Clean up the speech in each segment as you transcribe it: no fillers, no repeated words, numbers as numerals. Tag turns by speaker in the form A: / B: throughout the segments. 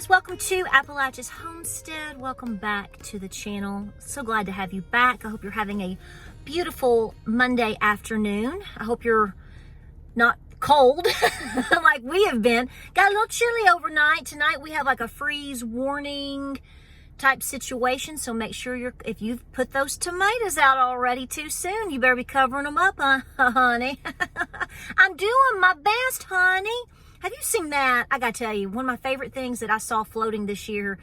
A: guys, welcome to Appalachia's Homestead. Welcome back to the channel. So glad to have you back. I hope you're having a beautiful Monday afternoon. I hope you're not cold like we have been. Got a little chilly overnight. Tonight we have like a freeze warning type situation, so make sure if you've put those tomatoes out already too soon, you better be covering them up, honey. I'm doing my best, honey. Have you seen that? I gotta tell you, one of my favorite things that I saw floating this year,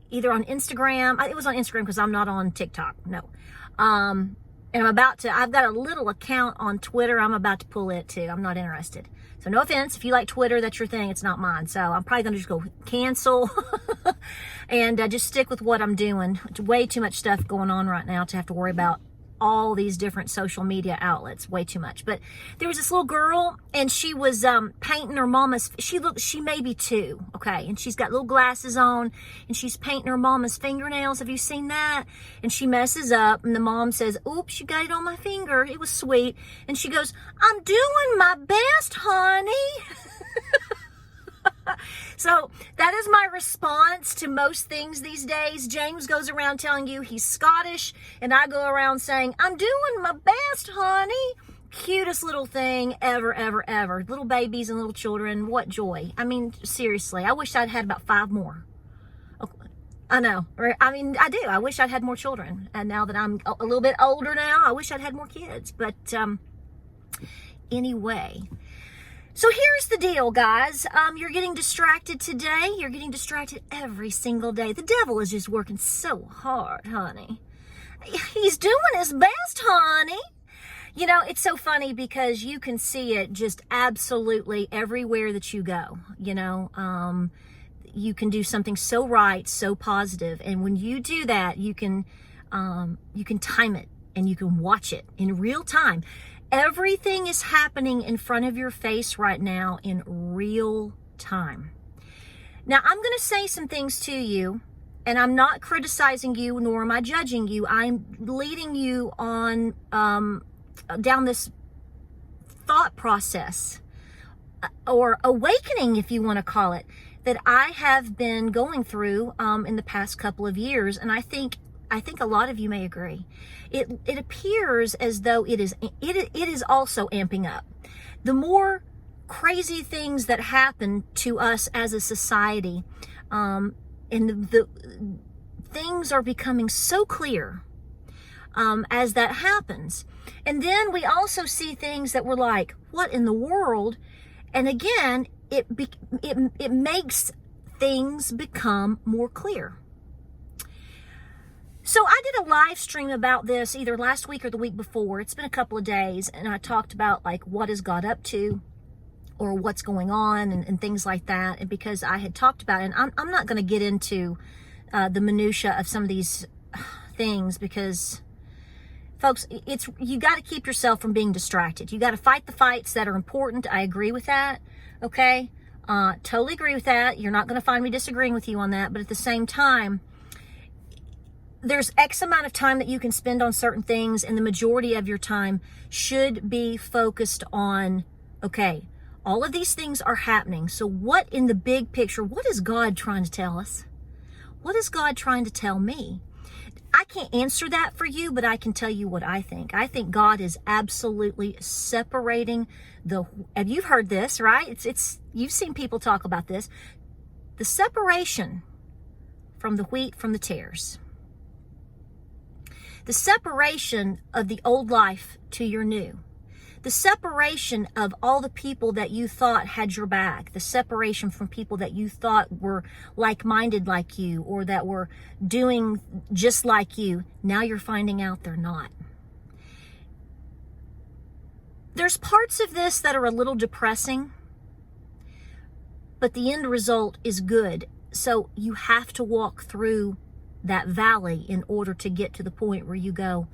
A: either on Instagram, it was on Instagram because I'm not on TikTok, no. And I've got a little account on Twitter. I'm about to pull it too. I'm not interested. So no offense, if you like Twitter, that's your thing. It's not mine. So I'm probably gonna just go cancel and just stick with what I'm doing. It's way too much stuff going on right now to have to worry about all these different social media outlets. Way too much. But there was this little girl and she was painting her mama's, she may be 2, okay, and she's got little glasses on and she's painting her mama's fingernails. Have you seen that? And she messes up and the mom says, oops, you got it on my finger. It was sweet. And she goes, I'm doing my best, honey. So that is my response to most things these days. James goes around telling you he's Scottish, and I go around saying, I'm doing my best, honey. Cutest little thing ever, ever, ever. Little babies and little children, what joy. I mean, seriously, I wish I'd had about 5 more. I know. I mean, I do. I wish I'd had more children. And now that I'm a little bit older now, I wish I'd had more kids. But anyway. So here's the deal, guys. You're getting distracted today. You're getting distracted every single day. The devil is just working so hard, honey. He's doing his best, honey. You know, it's so funny because you can see it just absolutely everywhere that you go. You know, you can do something so right, so positive. And when you do that, you can time it and you can watch it in real time. Everything is happening in front of your face right now in real time. Now, I'm going to say some things to you, and I'm not criticizing you, nor am I judging you. I'm leading you on down this thought process, or awakening, if you want to call it, that I have been going through in the past couple of years, and I think a lot of you may agree. It appears as though it is also amping up. The more crazy things that happen to us as a society, and the things are becoming so clear as that happens. And then we also see things that we're like, what in the world? And again, it makes things become more clear. So I did a live stream about this either last week or the week before. It's been a couple of days, and I talked about like what is God up to, or what's going on, and things like that. And because I had talked about it, and I'm not going to get into the minutia of some of these things, because folks, you got to keep yourself from being distracted. You got to fight the fights that are important. I agree with that. Okay, totally agree with that. You're not going to find me disagreeing with you on that. But at the same time, there's X amount of time that you can spend on certain things, and the majority of your time should be focused on, okay, all of these things are happening. So what in the big picture, what is God trying to tell us? What is God trying to tell me? I can't answer that for you, but I can tell you what I think. I think God is absolutely separating and you've heard this, right? You've seen people talk about this. The separation from the wheat from the tares. The separation of the old life to your new. The separation of all the people that you thought had your back. The separation from people that you thought were like-minded like you, or that were doing just like you. Now you're finding out they're not. There's parts of this that are a little depressing, but the end result is good. So you have to walk through that valley in order to get to the point where you go,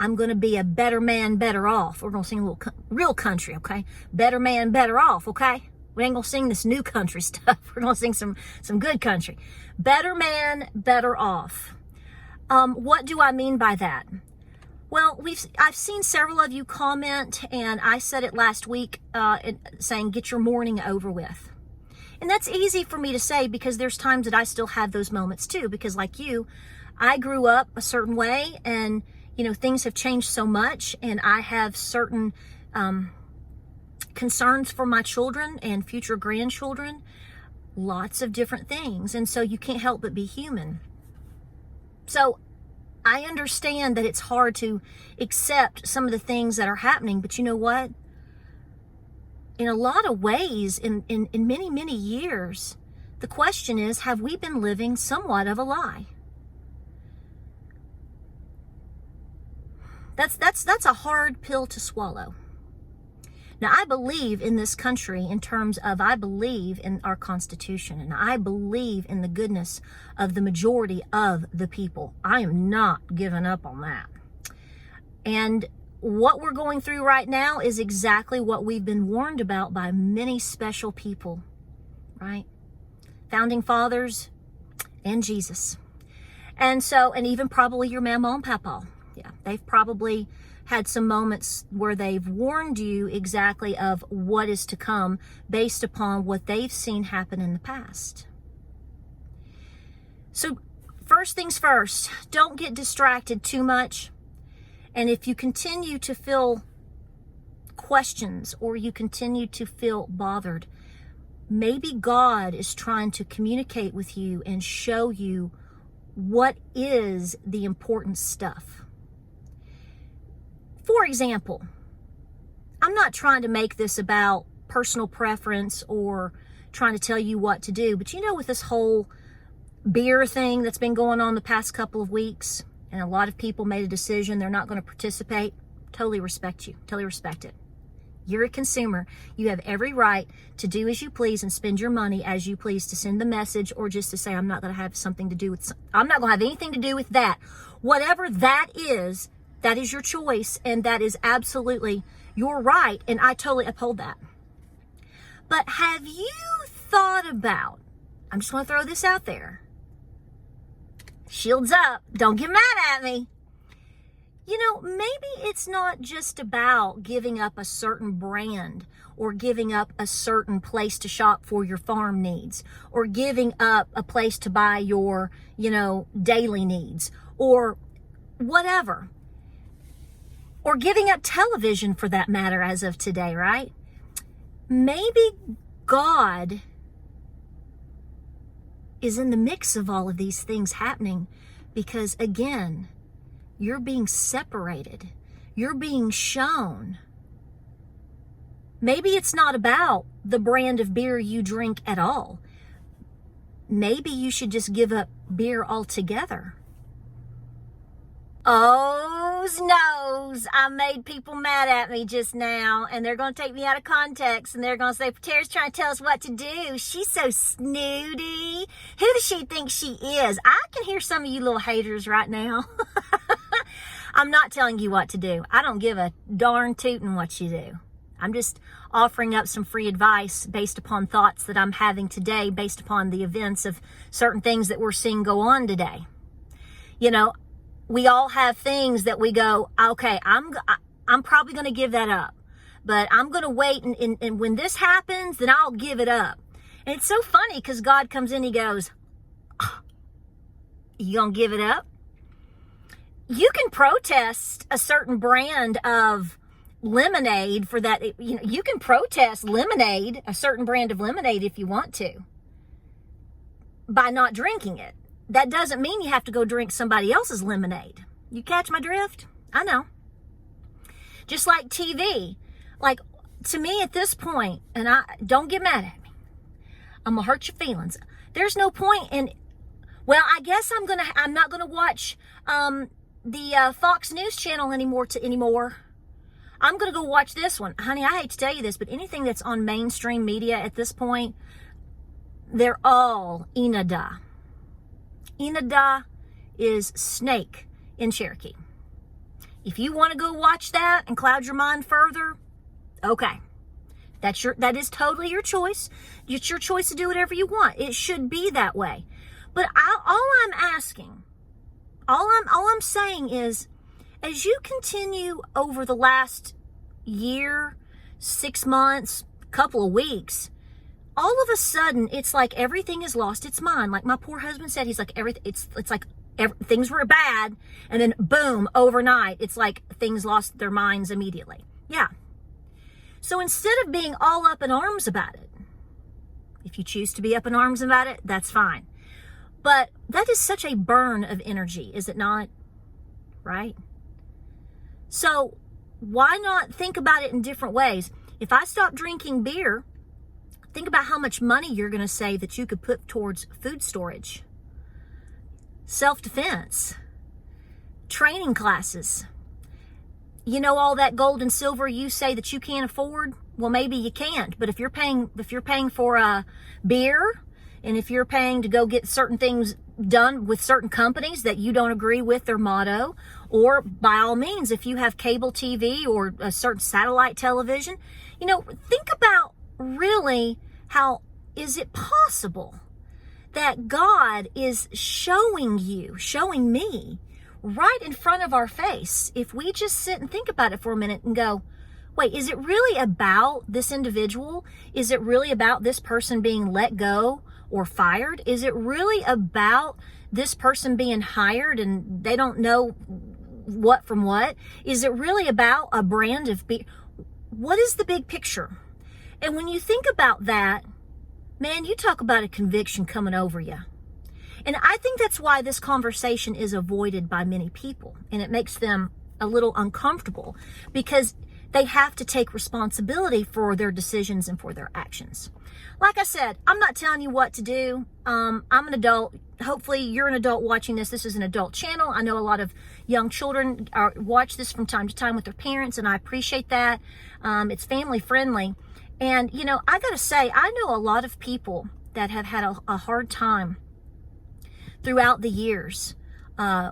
A: I'm going to be a better man, better off. We're going to sing a little real country, okay? Better man, better off, okay? We ain't going to sing this new country stuff. We're going to sing some good country. Better man, better off. What do I mean by that? Well, I've seen several of you comment, and I said it last week, saying get your morning over with. And that's easy for me to say because there's times that I still have those moments too, because like you, I grew up a certain way, and things have changed so much, and I have certain concerns for my children and future grandchildren, lots of different things. And so you can't help but be human. So I understand that it's hard to accept some of the things that are happening, but you know what? In a lot of ways, in many, many years, the question is, have we been living somewhat of a lie? That's a hard pill to swallow. Now, I believe in this country in terms of, I believe in our Constitution, and I believe in the goodness of the majority of the people. I am not giving up on that. And what we're going through right now is exactly what we've been warned about by many special people, right? Founding fathers and Jesus. And so, and even probably your mama and papa. Yeah, they've probably had some moments where they've warned you exactly of what is to come based upon what they've seen happen in the past. So first things first, don't get distracted too much. And if you continue to feel questions or you continue to feel bothered, maybe God is trying to communicate with you and show you what is the important stuff. For example, I'm not trying to make this about personal preference or trying to tell you what to do, but with this whole beer thing that's been going on the past couple of weeks, and a lot of people made a decision they're not going to participate, totally respect you, totally respect it. You're a consumer. You have every right to do as you please and spend your money as you please, to send the message or just to say, I'm not going to have anything to do with that. Whatever that is your choice, and that is absolutely your right, and I totally uphold that. But have you thought about, I'm just going to throw this out there, shields up, don't get mad at me. Maybe it's not just about giving up a certain brand or giving up a certain place to shop for your farm needs, or giving up a place to buy your, daily needs, or whatever. Or giving up television for that matter as of today, right? Maybe God is in the mix of all of these things happening because, again, you're being separated. You're being shown. Maybe it's not about the brand of beer you drink at all. Maybe you should just give up beer altogether. Oh, knows I made people mad at me just now, and they're going to take me out of context, and they're going to say, Tara's trying to tell us what to do. She's so snooty. Who does she think she is? I can hear some of you little haters right now. I'm not telling you what to do. I don't give a darn tootin' what you do. I'm just offering up some free advice based upon thoughts that I'm having today, based upon the events of certain things that we're seeing go on today. We all have things that we go, okay, I'm probably going to give that up, but I'm going to wait, and when this happens, then I'll give it up. And it's so funny because God comes in, he goes, you going to give it up? You can protest a certain brand of lemonade for that. You can protest lemonade, a certain brand of lemonade, if you want to, by not drinking it. That doesn't mean you have to go drink somebody else's lemonade. You catch my drift? I know. Just like TV. Like, to me at this point, and don't get mad at me, I'm gonna hurt your feelings. There's no point in, well, I guess I'm not gonna watch the Fox News channel anymore. I'm gonna go watch this one. Honey, I hate to tell you this, but anything that's on mainstream media at this point, they're all Inada. Inada is snake in Cherokee. If you want to go watch that and cloud your mind further, okay. That is totally your choice. It's your choice to do whatever you want. It should be that way. But all I'm saying is, as you continue over the last year, 6 months, couple of weeks, all of a sudden, it's like everything has lost its mind. Like my poor husband said, he's like, it's like things were bad, and then boom, overnight, it's like things lost their minds immediately. Yeah. So instead of being all up in arms about it, if you choose to be up in arms about it, that's fine. But that is such a burn of energy, is it not? Right? So why not think about it in different ways? If I stop drinking beer, think about how much money you're going to save that you could put towards food storage, self-defense, training classes. You know, all that gold and silver you say that you can't afford? Well, maybe you can't. But if you're paying for a beer, and if you're paying to go get certain things done with certain companies that you don't agree with their motto, or by all means, if you have cable TV or a certain satellite television, you know, think about really how is it possible that God is showing me right in front of our face, if we just sit and think about it for a minute and go, wait, is it really about this individual? Is it really about this person being let go or fired? Is it really about this person being hired and they don't know what from what? Is it really about a brand of beer? What is the big picture? And when you think about that, man, you talk about a conviction coming over you. And I think that's why this conversation is avoided by many people, and it makes them a little uncomfortable because they have to take responsibility for their decisions and for their actions. Like I said, I'm not telling you what to do. I'm an adult. Hopefully you're an adult watching this. This is an adult channel. I know a lot of young children watch this from time to time with their parents, and I appreciate that. It's family friendly. And, you know, I got to say, I know a lot of people that have had a hard time throughout the years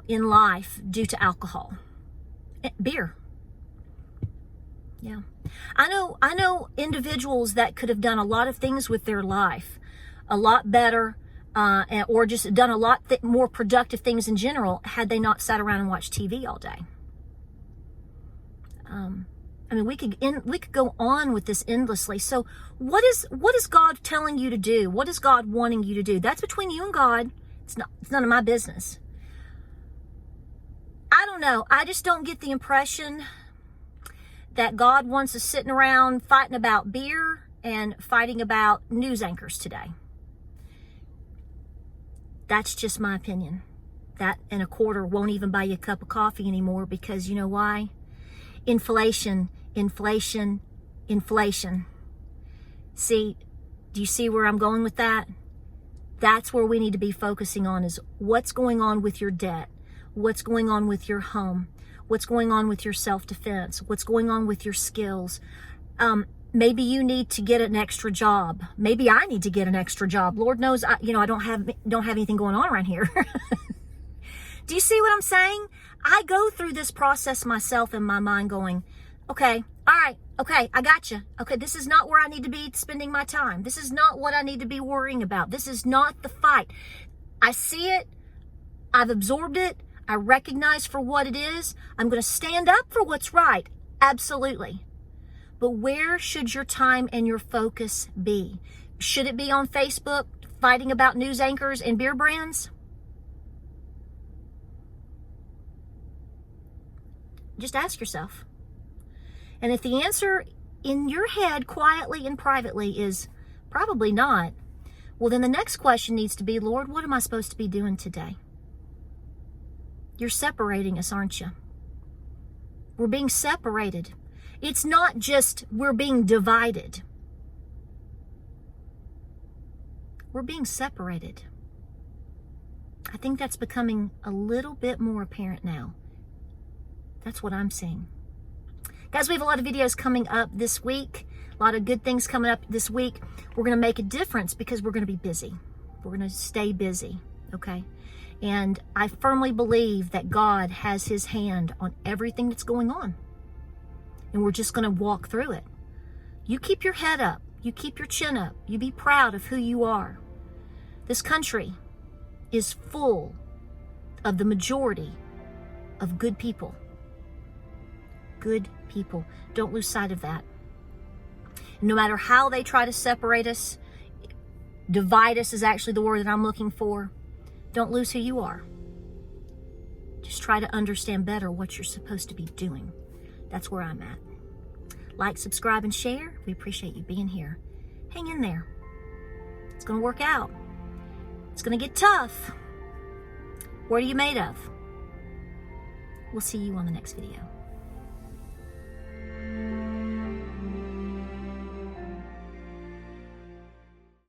A: in life due to alcohol, beer. Yeah. I know individuals that could have done a lot of things with their life a lot better, or just done a lot more productive things in general had they not sat around and watched TV all day. I mean, we could go on with this endlessly. So what is God telling you to do? What is God wanting you to do? That's between you and God. It's none of my business. I don't know. I just don't get the impression that God wants us sitting around fighting about beer and fighting about news anchors today. That's just my opinion. That and a quarter won't even buy you a cup of coffee anymore, because you know why? Inflation. See, do you see where I'm going with that? That's where we need to be focusing on, is what's going on with your debt, what's going on with your home, what's going on with your self-defense, what's going on with your skills. Maybe you need to get an extra job. Maybe I need to get an extra job. Lord knows, I don't have anything going on around here. Do you see what I'm saying? I go through this process myself in my mind going, okay, all right, okay, I got you. Okay, this is not where I need to be spending my time. This is not what I need to be worrying about. This is not the fight. I see it. I've absorbed it. I recognize for what it is. I'm going to stand up for what's right. Absolutely. But where should your time and your focus be? Should it be on Facebook fighting about news anchors and beer brands? Just ask yourself. And if the answer in your head quietly and privately is probably not, well, then the next question needs to be, Lord, what am I supposed to be doing today? You're separating us, aren't you? We're being separated. It's not just we're being divided. We're being separated. I think that's becoming a little bit more apparent now. That's what I'm seeing. Guys, we have a lot of videos coming up this week. A lot of good things coming up this week. We're going to make a difference because we're going to be busy. We're going to stay busy, okay? And I firmly believe that God has his hand on everything that's going on. And we're just going to walk through it. You keep your head up. You keep your chin up. You be proud of who you are. This country is full of the majority of good people. Good people. Don't lose sight of that. No matter how they try to separate us, Divide us is actually the word that I'm looking for. Don't lose who you are. Just try to understand better what you're supposed to be doing. That's where I'm at. Like, subscribe, and share. We appreciate you being here. Hang in there. It's going to work out. It's going to get tough. What are you made of? We'll see you on the next video.